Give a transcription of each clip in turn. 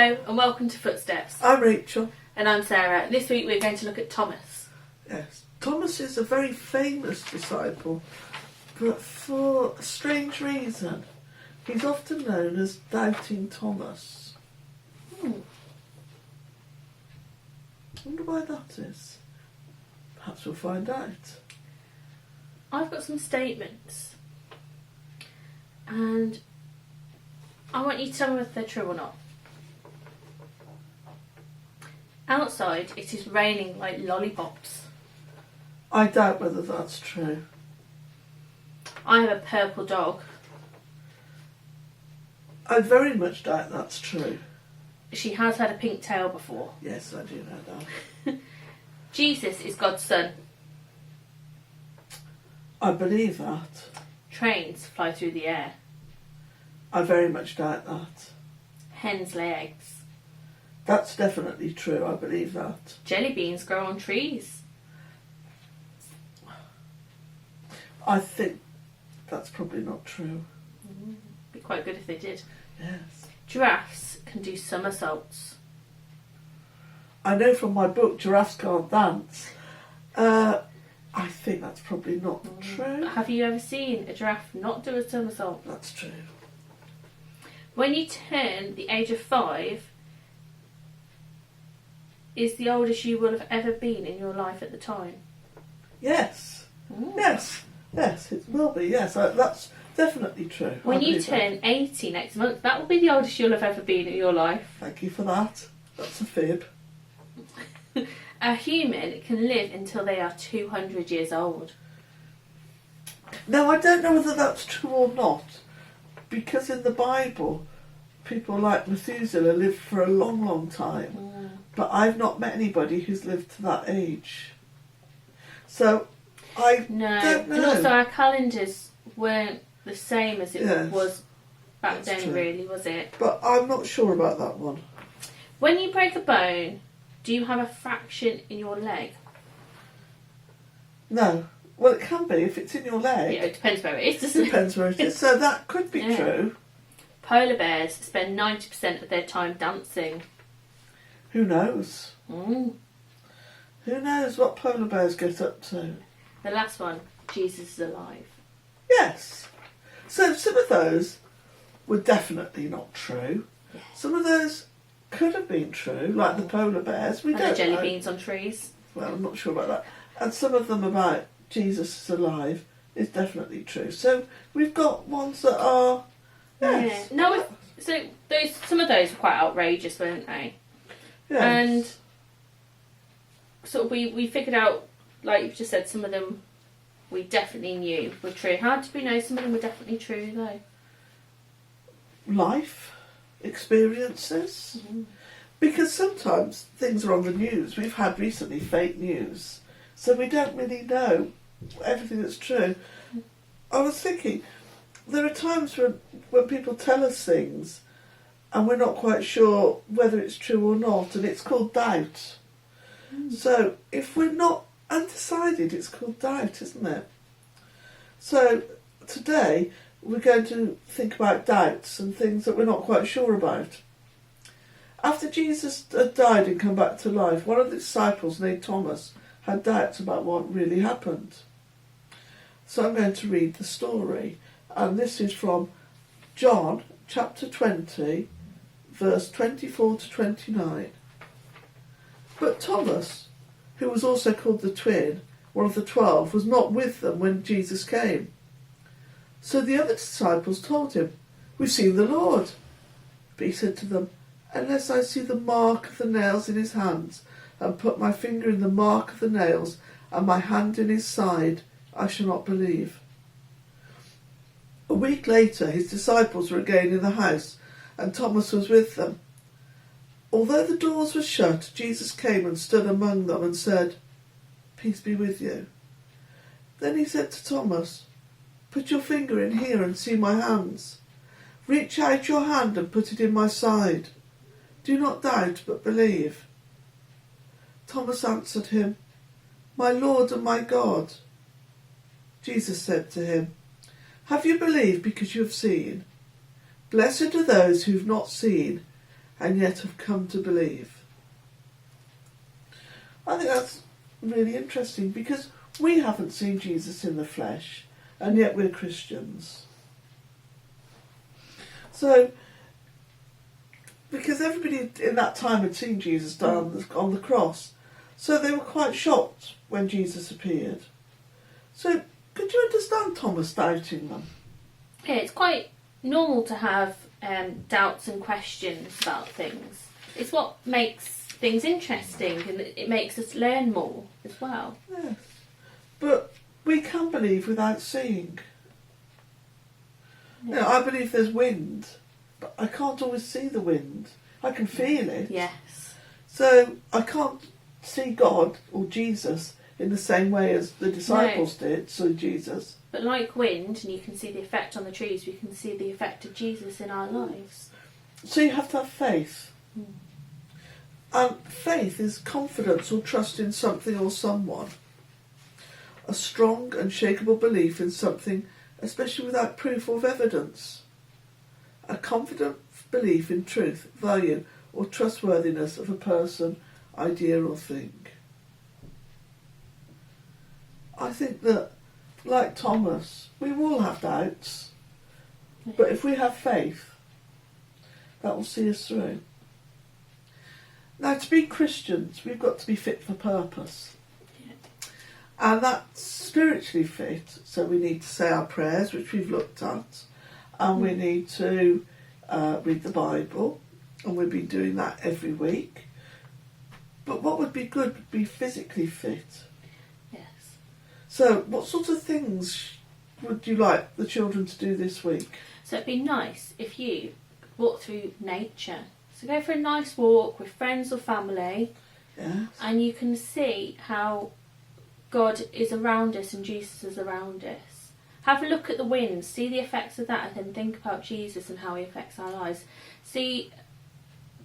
Hello and welcome to Footsteps. I'm Rachel. And I'm Sarah. This week we're going to look at Thomas. Yes, Thomas is a very famous disciple, but for a strange reason. He's often known as Doubting Thomas. I wonder why that is. Perhaps we'll find out. I've got some statements and I want you to tell me whether they're true or not. Outside it is raining like lollipops. I doubt whether that's true. I have a purple dog. I very much doubt that's true. She has had a pink tail before. Yes, I do know that. Jesus is God's son. I believe that. Trains fly through the air. I very much doubt that. Hens lay eggs. That's definitely true, I believe that. Jelly beans grow on trees. I think that's probably not true. Be quite good if they did. Yes. Giraffes can do somersaults. I know from my book, Giraffes Can't Dance. I think that's probably not true. Have you ever seen a giraffe not do a somersault? That's true. When you turn the age of 5, is the oldest you will have ever been in your life at the time? Yes. Ooh. Yes. Yes, it will be. Yes, that's definitely true. When I you believe that. turn 80 next month, that will be the oldest you'll have ever been in your life. Thank you for that. That's a fib. A human can live until they are 200 years old. Now, I don't know whether that's true or not, because in the Bible, people like Methuselah lived for a long, long time, but I've not met anybody who's lived to that age. So, I don't know. And also our calendars weren't the same as it was back That's then, true. really, was it? But I'm not sure about that one. When you break a bone, do you have a fraction in your leg? No. Well, it can be if it's in your leg. Yeah, it depends where it is, It doesn't it? depends where it is. So that could be Yeah. true. Polar bears spend 90% of their time dancing. Who knows? Mm. Who knows what polar bears get up to? The last one, Jesus is alive. Yes. So some of those were definitely not true. Yes. Some of those could have been true, like the polar bears. We And don't the jelly know. beans on trees. Well, I'm not sure about that. And some of them about Jesus is alive is definitely true. So we've got ones that are... Yes. Yeah. No, so some of those were quite outrageous, weren't they? Yes. And sort of we figured out, like you've just said, some of them we definitely knew were true. How did we know some of them were definitely true, though? Life experiences. Because sometimes things are on the news. We've had recently fake news, so we don't really know everything that's true. I was thinking, there are times when people tell us things and we're not quite sure whether it's true or not, and it's called doubt. So if we're not undecided, it's called doubt, isn't it? So today we're going to think about doubts and things that we're not quite sure about. After Jesus had died and come back to life, one of the disciples, named Thomas, had doubts about what really happened. So I'm going to read the story, and this is from John chapter 20, verse 24 to 29. But Thomas, who was also called the twin, one of the 12, was not with them when Jesus came. So the other disciples told him, "We've seen the Lord." But he said to them, "Unless I see the mark of the nails in his hands, and put my finger in the mark of the nails, and my hand in his side, I shall not believe." A week later, his disciples were again in the house, and Thomas was with them. Although the doors were shut, Jesus came and stood among them and said, "Peace be with you." Then he said to Thomas, "Put your finger in here and see my hands. Reach out your hand and put it in my side. Do not doubt, but believe." Thomas answered him, "My Lord and my God." Jesus said to him, "Have you believed because you have seen? Blessed are those who have not seen and yet have come to believe. I think that's really interesting because we haven't seen Jesus in the flesh, and yet we're Christians. So, because everybody in that time had seen Jesus die on the cross, so they were quite shocked when Jesus appeared. So, could you understand Thomas doubting them? Yeah, it's quite normal to have doubts and questions about things. It's what makes things interesting, and it makes us learn more as well. Yes. But we can believe without seeing. Yeah. You know, I believe there's wind, but I can't always see the wind. I can feel it. Yes. So I can't see God or Jesus in the same way as the disciples did, saw Jesus. But like wind, and you can see the effect on the trees, we can see the effect of Jesus in our lives. So you have to have faith. Mm. And faith is confidence or trust in something or someone. A strong, unshakable belief in something, especially without proof or evidence. A confident belief in truth, value, or trustworthiness of a person, idea, or thing. I think that, like Thomas, we all have doubts. But if we have faith, that will see us through. Now, to be Christians, we've got to be fit for purpose. Yeah. And that's spiritually fit, so we need to say our prayers, which we've looked at, and we need to read the Bible, and we've been doing that every week. But what would be good would be physically fit. Yes. So, what sort of things would you like the children to do this week? So it'd be nice if you walk through nature. So go for a nice walk with friends or family, Yes. and you can see how God is around us and Jesus is around us. Have a look at the wind, see the effects of that, and then think about Jesus and how he affects our lives. See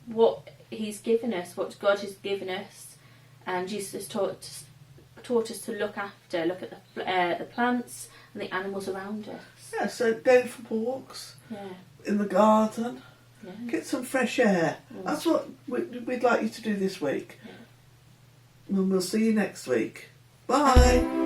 what he's given us, what God has given us, and Jesus has taught us to look at the plants and the animals around us. Yeah, so go for walks Yeah. in the garden, Yeah. get some fresh air. Mm. That's what we'd like you to do this week. Yeah. And we'll see you next week. Bye.